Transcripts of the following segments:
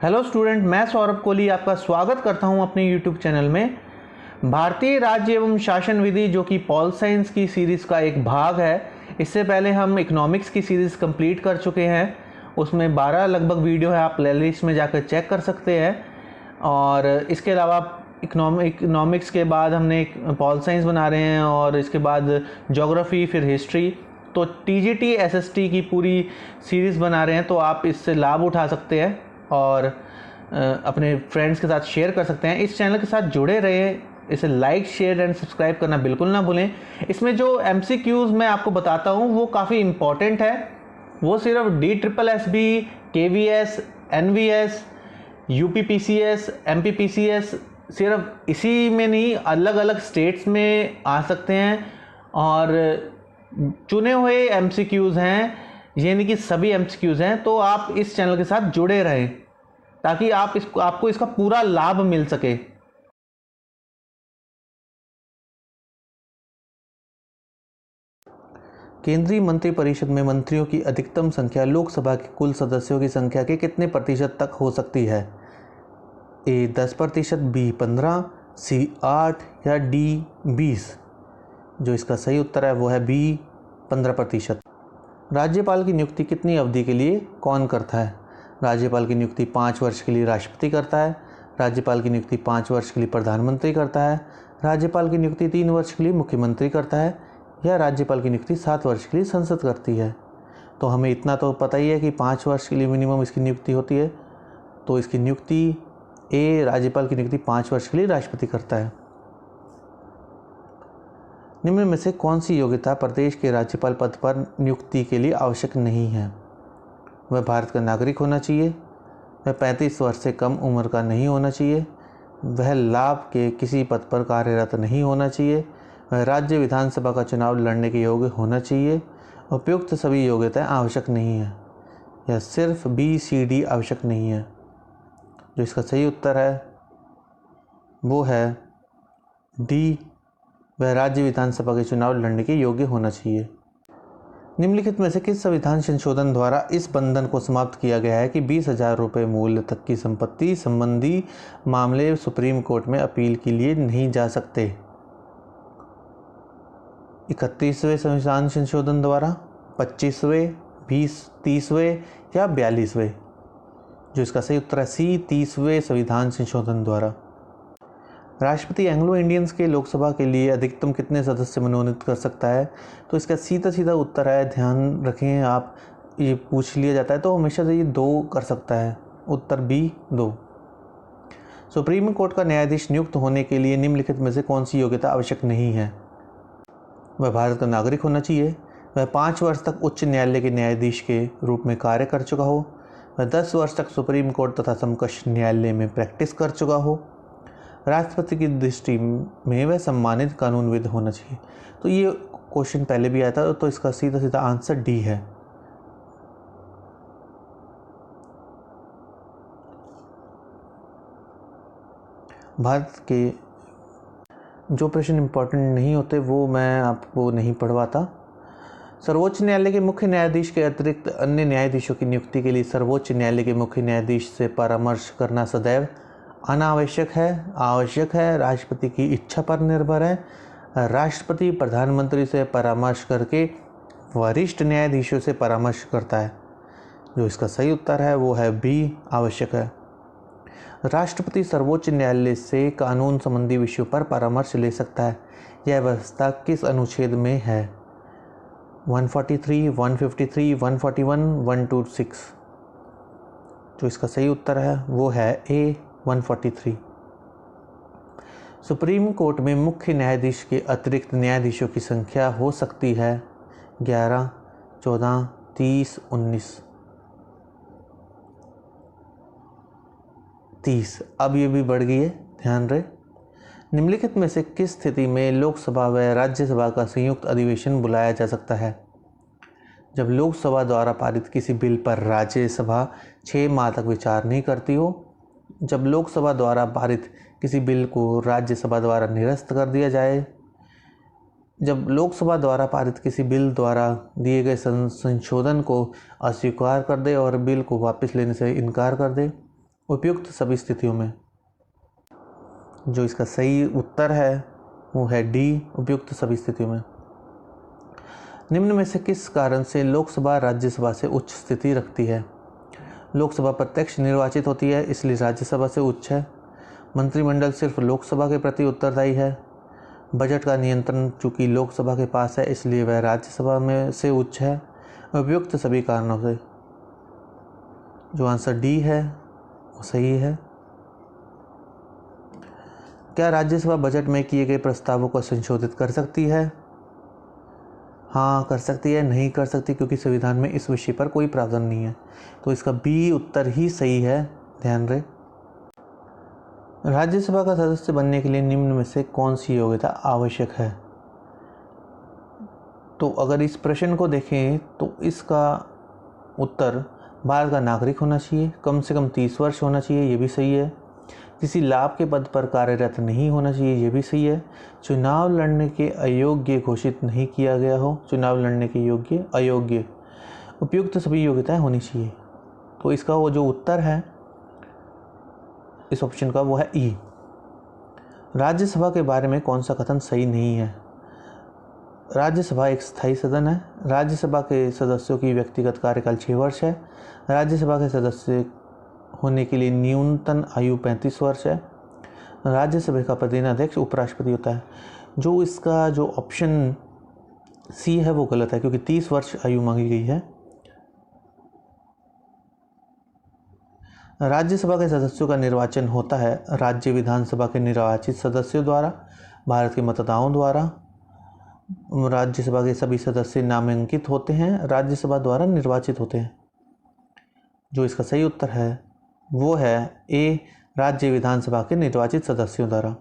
Hello student, मैं सौरभ कोहली आपका स्वागत करता हूं अपने यूट्यूब चैनल में। भारतीय राज्य एवं शासन विधि जो कि पॉल साइंस की सीरीज़ का एक भाग है। इससे पहले हम इकोनॉमिक्स की सीरीज़ कंप्लीट कर चुके हैं। उसमें 12 लगभग वीडियो है, आप प्लेलिस्ट में जाकर चेक कर सकते हैं। और इसके अलावा इकोनॉमिक्स के बाद हमने पॉल साइंस बना रहे हैं और इसके बाद ज्योग्राफी, फिर हिस्ट्री। तो टीजीटी एसएसटी की पूरी सीरीज़ बना रहे हैं, तो आप इससे लाभ उठा सकते हैं और अपने फ्रेंड्स के साथ शेयर कर सकते हैं। इस चैनल के साथ जुड़े रहें, इसे लाइक, शेयर एंड सब्सक्राइब करना बिल्कुल ना भूलें। इसमें जो एमसीक्यूज़ मैं आपको बताता हूँ वो काफ़ी इम्पॉर्टेंट है। वो सिर्फ DSSB, KVS, NVS, UPPCS, MPPCS सिर्फ इसी में नहीं, अलग अलग स्टेट्स में आ सकते हैं। और चुने हुए एमसीक्यूज़ हैं, यानी कि सभी एमसीक्यूज़ हैं। तो आप इस चैनल के साथ जुड़े रहें ताकि आपको इसका पूरा लाभ मिल सके। केंद्रीय मंत्रिपरिषद में मंत्रियों की अधिकतम संख्या लोकसभा के कुल सदस्यों की संख्या के कितने प्रतिशत तक हो सकती है? A 10%, B 15%, C 8% या D 20%? जो इसका सही उत्तर है वो है B 15%। राज्यपाल की नियुक्ति कितनी अवधि के लिए कौन करता है? राज्यपाल की नियुक्ति 5 वर्ष के लिए राष्ट्रपति करता है, राज्यपाल की नियुक्ति 5 वर्ष के लिए प्रधानमंत्री करता है, राज्यपाल की नियुक्ति 3 वर्ष के लिए मुख्यमंत्री करता है, या राज्यपाल की नियुक्ति 7 वर्ष के लिए संसद करती है। तो हमें इतना तो पता ही है कि 5 वर्ष के लिए मिनिमम इसकी नियुक्ति होती है। तो इसकी नियुक्ति राज्यपाल की नियुक्ति 5 वर्ष के लिए राष्ट्रपति करता है। निम्न में से कौन सी योग्यता प्रदेश के राज्यपाल पद पर नियुक्ति के लिए आवश्यक नहीं है? वह भारत का नागरिक होना चाहिए, वह 35 वर्ष से कम उम्र का नहीं होना चाहिए, वह लाभ के किसी पद पर कार्यरत नहीं होना चाहिए, वह राज्य विधानसभा का चुनाव लड़ने के योग्य होना चाहिए। उपयुक्त सभी योग्यताएं आवश्यक नहीं है, या सिर्फ BCD आवश्यक नहीं है। जो इसका सही उत्तर है वो है D, वह राज्य विधानसभा के चुनाव लड़ने के योग्य होना चाहिए। निम्नलिखित में से किस संविधान संशोधन द्वारा इस बंधन को समाप्त किया गया है कि 20,000 रुपये मूल्य तक की संपत्ति संबंधी मामले सुप्रीम कोर्ट में अपील के लिए नहीं जा सकते? 31वें संविधान संशोधन द्वारा, 25वें, 30वें या 42वें? जो इसका सही उत्तर है C, 30वें संविधान संशोधन द्वारा। राष्ट्रपति एंग्लो इंडियंस के लोकसभा के लिए अधिकतम कितने सदस्य मनोनीत कर सकता है? तो इसका सीधा उत्तर है, ध्यान रखें आप, ये पूछ लिया जाता है तो हमेशा से ये 2 कर सकता है। उत्तर B 2। सुप्रीम कोर्ट का न्यायाधीश नियुक्त होने के लिए निम्नलिखित में से कौन सी योग्यता आवश्यक नहीं है? वह भारत का नागरिक होना चाहिए, वह 5 वर्ष तक उच्च न्यायालय के न्यायाधीश के रूप में कार्य कर चुका हो, वह 10 वर्ष तक सुप्रीम कोर्ट तथा समकक्ष न्यायालय में प्रैक्टिस कर चुका हो, राष्ट्रपति की दृष्टि में वह सम्मानित कानूनविद होना चाहिए। तो ये क्वेश्चन पहले भी आया था, तो इसका सीधा आंसर D है। भारत के जो प्रश्न इम्पोर्टेंट नहीं होते वो मैं आपको नहीं पढ़वाता। सर्वोच्च न्यायालय के मुख्य न्यायाधीश के अतिरिक्त अन्य न्यायाधीशों की नियुक्ति के लिए सर्वोच्च न्यायालय के मुख्य न्यायाधीश से परामर्श करना सदैव अनावश्यक है, आवश्यक है, राष्ट्रपति की इच्छा पर निर्भर है, राष्ट्रपति प्रधानमंत्री से परामर्श करके वरिष्ठ न्यायाधीशों से परामर्श करता है। जो इसका सही उत्तर है वो है B, आवश्यक है। राष्ट्रपति सर्वोच्च न्यायालय से कानून संबंधी विषयों पर परामर्श ले सकता है। यह व्यवस्था किस अनुच्छेद में है? 143, 153, 141, 126? जो इसका सही उत्तर है वो है A, 143। सुप्रीम कोर्ट में मुख्य न्यायाधीश के अतिरिक्त न्यायाधीशों की संख्या हो सकती है 11, 14, 30, 19, 30। अब ये भी बढ़ गई है, ध्यान रहे। निम्नलिखित में से किस स्थिति में लोकसभा व राज्यसभा का संयुक्त अधिवेशन बुलाया जा सकता है? जब लोकसभा द्वारा पारित किसी बिल पर राज्यसभा 6 माह तक विचार नहीं करती हो, जब लोकसभा द्वारा पारित किसी बिल को राज्यसभा द्वारा निरस्त कर दिया जाए, जब लोकसभा द्वारा पारित किसी बिल द्वारा दिए गए संशोधन को अस्वीकार कर दे और बिल को वापस लेने से इनकार कर दे, उपयुक्त सभी स्थितियों में। जो इसका सही उत्तर है वो है डी, उपयुक्त सभी स्थितियों में। निम्न में से किस कारण से लोकसभा राज्यसभा से उच्च स्थिति रखती है? लोकसभा प्रत्यक्ष निर्वाचित होती है इसलिए राज्यसभा से उच्च है। मंत्रिमंडल सिर्फ लोकसभा के प्रति उत्तरदायी है। बजट का नियंत्रण चूंकि लोकसभा के पास है इसलिए वह राज्यसभा में से उच्च है। उपयुक्त सभी कारणों से। जो आंसर डी है वो सही है। क्या राज्यसभा बजट में किए गए प्रस्तावों को संशोधित कर सकती है? हाँ, कर सकती है। नहीं कर सकती क्योंकि संविधान में इस विषय पर कोई प्रावधान नहीं है। तो इसका बी उत्तर ही सही है, ध्यान रहे। राज्यसभा का सदस्य बनने के लिए निम्न में से कौन सी योग्यता आवश्यक है? तो अगर इस प्रश्न को देखें तो इसका उत्तर भारत का नागरिक होना चाहिए, कम से कम 30 वर्ष होना चाहिए, ये भी सही है। किसी लाभ के पद पर कार्यरत नहीं होना चाहिए, ये भी सही है। चुनाव लड़ने के अयोग्य घोषित नहीं किया गया हो, चुनाव लड़ने के योग्य अयोग्य, उपयुक्त सभी योग्यताएं होनी चाहिए। तो इसका वो जो उत्तर है इस ऑप्शन का वो है ई। राज्यसभा के बारे में कौन सा कथन सही नहीं है? राज्यसभा एक स्थायी सदन है। राज्यसभा के सदस्यों की व्यक्तिगत कार्यकाल 6 वर्ष है। राज्यसभा के सदस्य होने के लिए न्यूनतम आयु 35 वर्ष है। राज्यसभा का प्रधानाध्यक्ष उपराष्ट्रपति होता है। जो इसका जो ऑप्शन सी है वो गलत है क्योंकि 30 वर्ष आयु मांगी गई है। राज्यसभा के सदस्यों का निर्वाचन होता है राज्य विधानसभा के निर्वाचित सदस्यों द्वारा, भारत के मतदाताओं द्वारा। राज्यसभा के सभी सदस्य नामांकित होते हैं, राज्यसभा द्वारा निर्वाचित होते हैं। जो इसका सही उत्तर है वो है ए, राज्य विधानसभा के निर्वाचित सदस्यों द्वारा।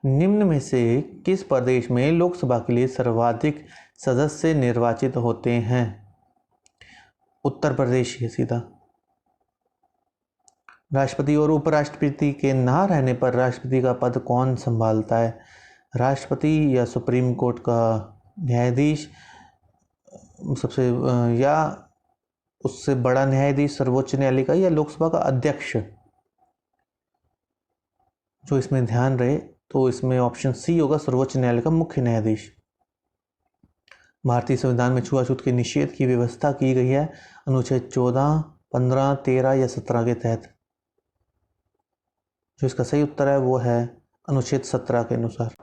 निम्न में से किस प्रदेश में लोकसभा के लिए सर्वाधिक सदस्य निर्वाचित होते हैं? उत्तर प्रदेश है सीधा। राष्ट्रपति और उपराष्ट्रपति के ना रहने पर राष्ट्रपति का पद कौन संभालता है? राष्ट्रपति या सुप्रीम कोर्ट का न्यायाधीश, सबसे या उससे बड़ा न्यायाधीश सर्वोच्च न्यायालय का, या लोकसभा का अध्यक्ष? जो इसमें ध्यान रहे तो इसमें ऑप्शन सी होगा, सर्वोच्च न्यायालय का मुख्य न्यायाधीश। भारतीय संविधान में छुआछूत के निषेध की व्यवस्था की गई है अनुच्छेद 14, 15, 13 या 17 के तहत। जो इसका सही उत्तर है वो है अनुच्छेद 17 के अनुसार।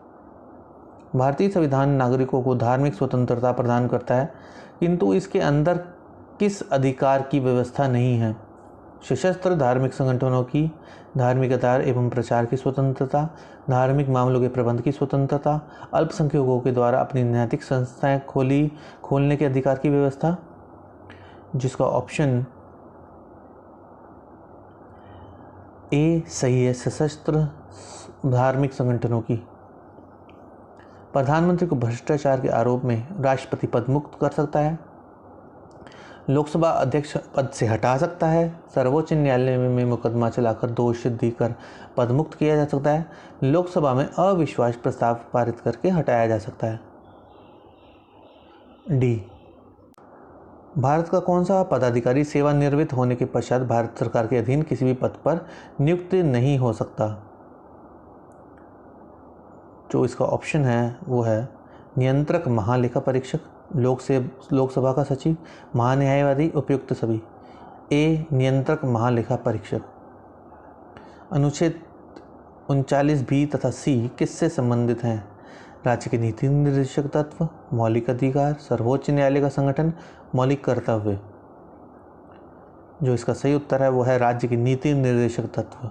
भारतीय संविधान नागरिकों को धार्मिक स्वतंत्रता प्रदान करता है किंतु इसके अंदर किस अधिकार की व्यवस्था नहीं है? सशस्त्र धार्मिक संगठनों की धार्मिक आधार एवं प्रचार की स्वतंत्रता, धार्मिक मामलों के प्रबंध की स्वतंत्रता, अल्पसंख्यकों के द्वारा अपनी नैतिक संस्थाएं खोलने के अधिकार की व्यवस्था। जिसका ऑप्शन ए सही है, सशस्त्र धार्मिक संगठनों की। प्रधानमंत्री को भ्रष्टाचार के आरोप में राष्ट्रपति पद मुक्त कर सकता है, लोकसभा अध्यक्ष पद से हटा सकता है, सर्वोच्च न्यायालय में मुकदमा चलाकर दोष सिद्धि कर पद मुक्त किया जा सकता है, लोकसभा में अविश्वास प्रस्ताव पारित करके हटाया जा सकता है। डी। भारत का कौन सा पदाधिकारी सेवानिवृत्त होने के पश्चात भारत सरकार के अधीन किसी भी पद पर नियुक्त नहीं हो सकता? जो इसका ऑप्शन है वो है नियंत्रक, महालेखा परीक्षक, लोकसभा का सचिव, महान्यायवादी, उपयुक्त सभी। ए नियंत्रक, महालेखा परीक्षक। अनुच्छेद 39 बी तथा सी किससे संबंधित हैं? राज्य के नीति निर्देशक तत्व, मौलिक अधिकार, सर्वोच्च न्यायालय का संगठन, मौलिक कर्तव्य। जो इसका सही उत्तर है वो है राज्य की नीति निर्देशक तत्व।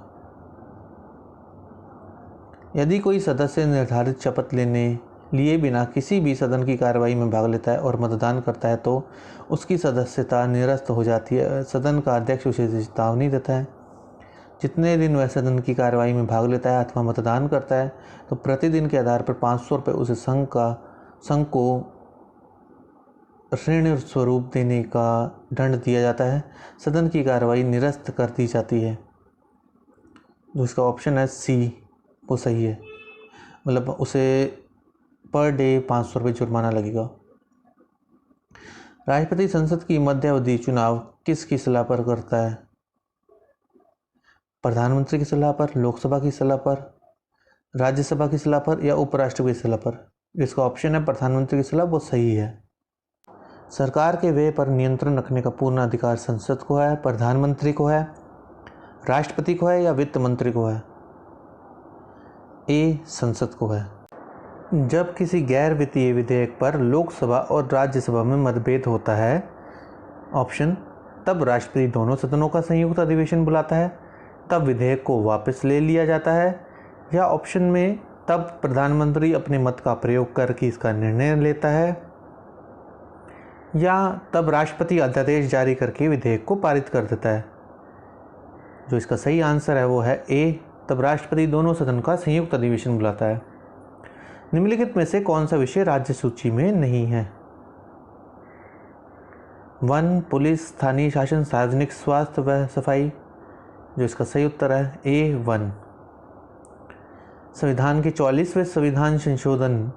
यदि कोई सदस्य निर्धारित शपथ लिए बिना किसी भी सदन की कार्रवाई में भाग लेता है और मतदान करता है तो उसकी सदस्यता निरस्त हो जाती है। सदन का अध्यक्ष उसे चेतावनी देता है। जितने दिन वह सदन की कार्रवाई में भाग लेता है अथवा मतदान करता है तो प्रतिदिन के आधार पर 500 रुपये उसे संघ को ऋण स्वरूप देने का दंड दिया जाता है। सदन की कार्रवाई निरस्त कर दी जाती है। जो इसका ऑप्शन है सी वो सही है, मतलब उसे पर डे 500 रुपये जुर्माना लगेगा। राष्ट्रपति संसद की मध्यावधि चुनाव किसकी सलाह पर करता है? प्रधानमंत्री की सलाह पर, लोकसभा की सलाह पर, राज्यसभा की सलाह पर या उपराष्ट्रपति की सलाह पर? इसका ऑप्शन है प्रधानमंत्री की सलाह, वो सही है। सरकार के व्यय पर नियंत्रण रखने का पूर्ण अधिकार संसद को है, प्रधानमंत्री को है, राष्ट्रपति को है या वित्त मंत्री को है? ए संसद को है। जब किसी गैर वित्तीय विधेयक पर लोकसभा और राज्यसभा में मतभेद होता है, ऑप्शन तब राष्ट्रपति दोनों सदनों का संयुक्त अधिवेशन बुलाता है, तब विधेयक को वापस ले लिया जाता है, या ऑप्शन में तब प्रधानमंत्री अपने मत का प्रयोग करके इसका निर्णय लेता है, या तब राष्ट्रपति अध्यादेश जारी करके विधेयक को पारित कर देता है। जो इसका सही आंसर है वो है ए, तब राष्ट्रपति दोनों सदन का संयुक्त अधिवेशन बुलाता है। निम्नलिखित में से कौन सा विषय राज्य सूची में नहीं है? वन, पुलिस, स्थानीय शासन, सार्वजनिक स्वास्थ्य व सफाई। जो इसका सही उत्तर है ए वन। संविधान के 44वें संविधान संशोधन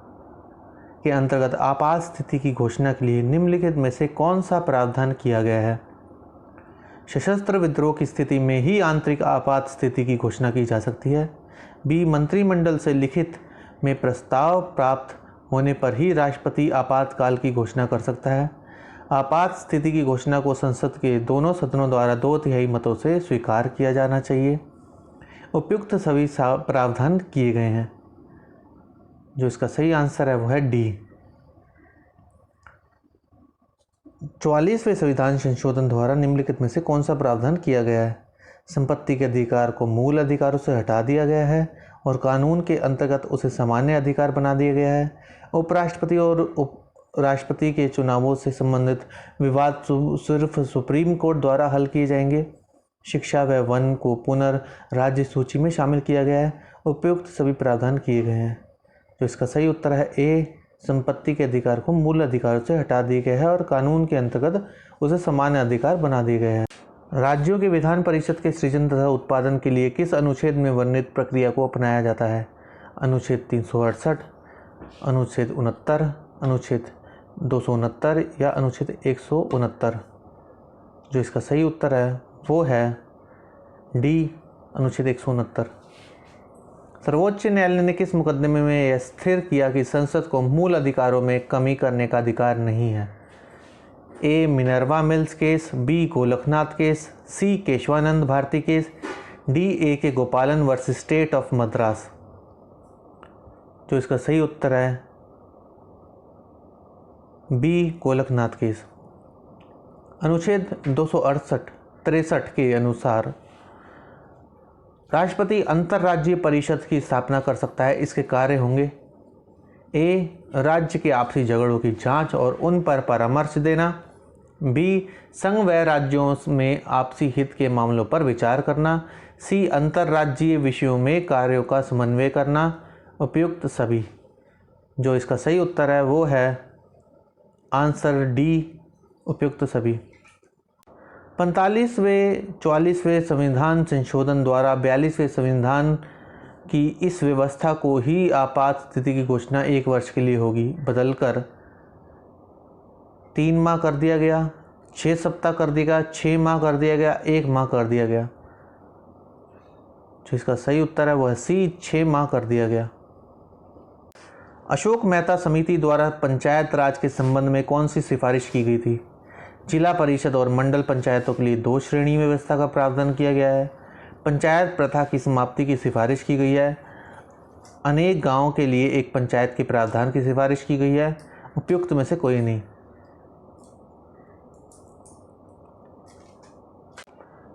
के अंतर्गत आपात स्थिति की घोषणा के लिए निम्नलिखित में से कौन सा प्रावधान किया गया है? सशस्त्र विद्रोह की स्थिति में ही आंतरिक आपात स्थिति की घोषणा की जा सकती है। बी, मंत्रिमंडल से लिखित में प्रस्ताव प्राप्त होने पर ही राष्ट्रपति आपातकाल की घोषणा कर सकता है। आपात स्थिति की घोषणा को संसद के दोनों सदनों द्वारा 2/3 मतों से स्वीकार किया जाना चाहिए। उपयुक्त सभी प्रावधान किए गए हैं। जो इसका सही आंसर है वो है डी। 44वें संविधान संशोधन द्वारा निम्नलिखित में से कौन सा प्रावधान किया गया है? संपत्ति के अधिकार को मूल अधिकारों से हटा दिया गया है और कानून के अंतर्गत उसे सामान्य अधिकार बना दिया गया है। उपराष्ट्रपति और राष्ट्रपति के चुनावों से संबंधित विवाद सिर्फ सुप्रीम कोर्ट द्वारा हल किए जाएंगे। शिक्षा व वन को पुनर्राज्य सूची में शामिल किया गया है। उपयुक्त सभी प्रावधान किए गए हैं। तो इसका सही उत्तर है ए, संपत्ति के अधिकार को मूल अधिकारों से हटा दिया गया है और कानून के अंतर्गत उसे सामान्य अधिकार बना दिए गए हैं। राज्यों के विधान परिषद के सृजन तथा उत्पादन के लिए किस अनुच्छेद में वर्णित प्रक्रिया को अपनाया जाता है? अनुच्छेद 368, अनुच्छेद 69, अनुच्छेद 269 या अनुच्छेद 169? जो इसका सही उत्तर है वो है डी, अनुच्छेद 169। सर्वोच्च न्यायालय ने किस मुकदमे में यह स्थिर किया कि संसद को मूल अधिकारों में कमी करने का अधिकार नहीं है? A, Minerva Mills case, B, Golaknath case, C, Keshavananda Bharati case, D, A K Gopalan versus state of Madras? जो इसका सही उत्तर है बी, गोलकनाथ केस। अनुच्छेद 268-63 के अनुसार राष्ट्रपति अंतर्राज्यीय परिषद की स्थापना कर सकता है। इसके कार्य होंगे ए, राज्य के आपसी झगड़ों की जांच और उन पर परामर्श देना, बी, संघ व राज्यों में आपसी हित के मामलों पर विचार करना, सी, अंतर्राज्यीय विषयों में कार्यों का समन्वय करना। उपयुक्त सभी। जो इसका सही उत्तर है वो है आंसर डी, उपयुक्त सभी। 45वें 44वें संविधान संशोधन द्वारा 42वें संविधान की इस व्यवस्था को ही आपात स्थिति की घोषणा 1 वर्ष के लिए होगी बदलकर 3 माह कर दिया गया, 6 सप्ताह कर दिया गया, 6 माह कर दिया गया, 1 माह कर दिया गया। जो इसका सही उत्तर है वह सी, 6 माह कर दिया गया। अशोक मेहता समिति द्वारा पंचायत राज के संबंध में कौन सी सिफारिश की गई थी? जिला परिषद और मंडल पंचायतों के लिए 2 श्रेणी व्यवस्था का प्रावधान किया गया है। पंचायत प्रथा की समाप्ति की सिफारिश की गई है। अनेक गांवों के लिए एक पंचायत के प्रावधान की सिफारिश की गई है। उपयुक्त में से कोई नहीं।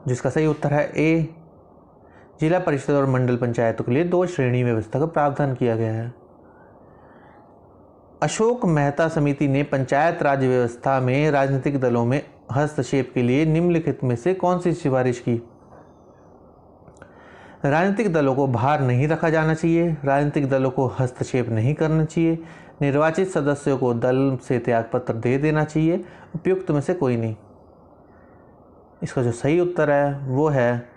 जिसका सही उत्तर है ए, जिला परिषद और मंडल पंचायतों के लिए 2 श्रेणी व्यवस्था का प्रावधान किया गया है। अशोक मेहता समिति ने पंचायत राज व्यवस्था में राजनीतिक दलों में हस्तक्षेप के लिए निम्नलिखित में से कौन सी सिफारिश की? राजनीतिक दलों को बाहर नहीं रखा जाना चाहिए, राजनीतिक दलों को हस्तक्षेप नहीं करना चाहिए, निर्वाचित सदस्यों को दल से त्यागपत्र दे देना चाहिए। उपयुक्त में से कोई नहीं। इसका जो सही उत्तर है वो है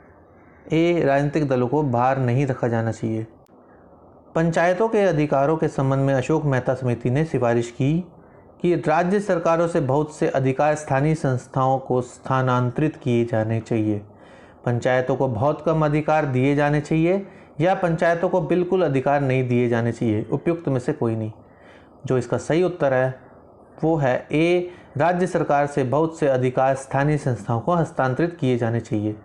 ए, राजनीतिक दलों को बाहर नहीं रखा जाना चाहिए। पंचायतों के अधिकारों के संबंध में अशोक मेहता समिति ने सिफारिश की कि राज्य सरकारों से बहुत से अधिकार स्थानीय संस्थाओं को स्थानांतरित किए जाने चाहिए। पंचायतों को बहुत कम अधिकार दिए जाने चाहिए या पंचायतों को बिल्कुल अधिकार नहीं दिए जाने चाहिए। उपयुक्त में से कोई नहीं। जो इसका सही उत्तर है वो है ए, राज्य सरकार से बहुत से अधिकार स्थानीय संस्थाओं को हस्तांतरित किए जाने चाहिए।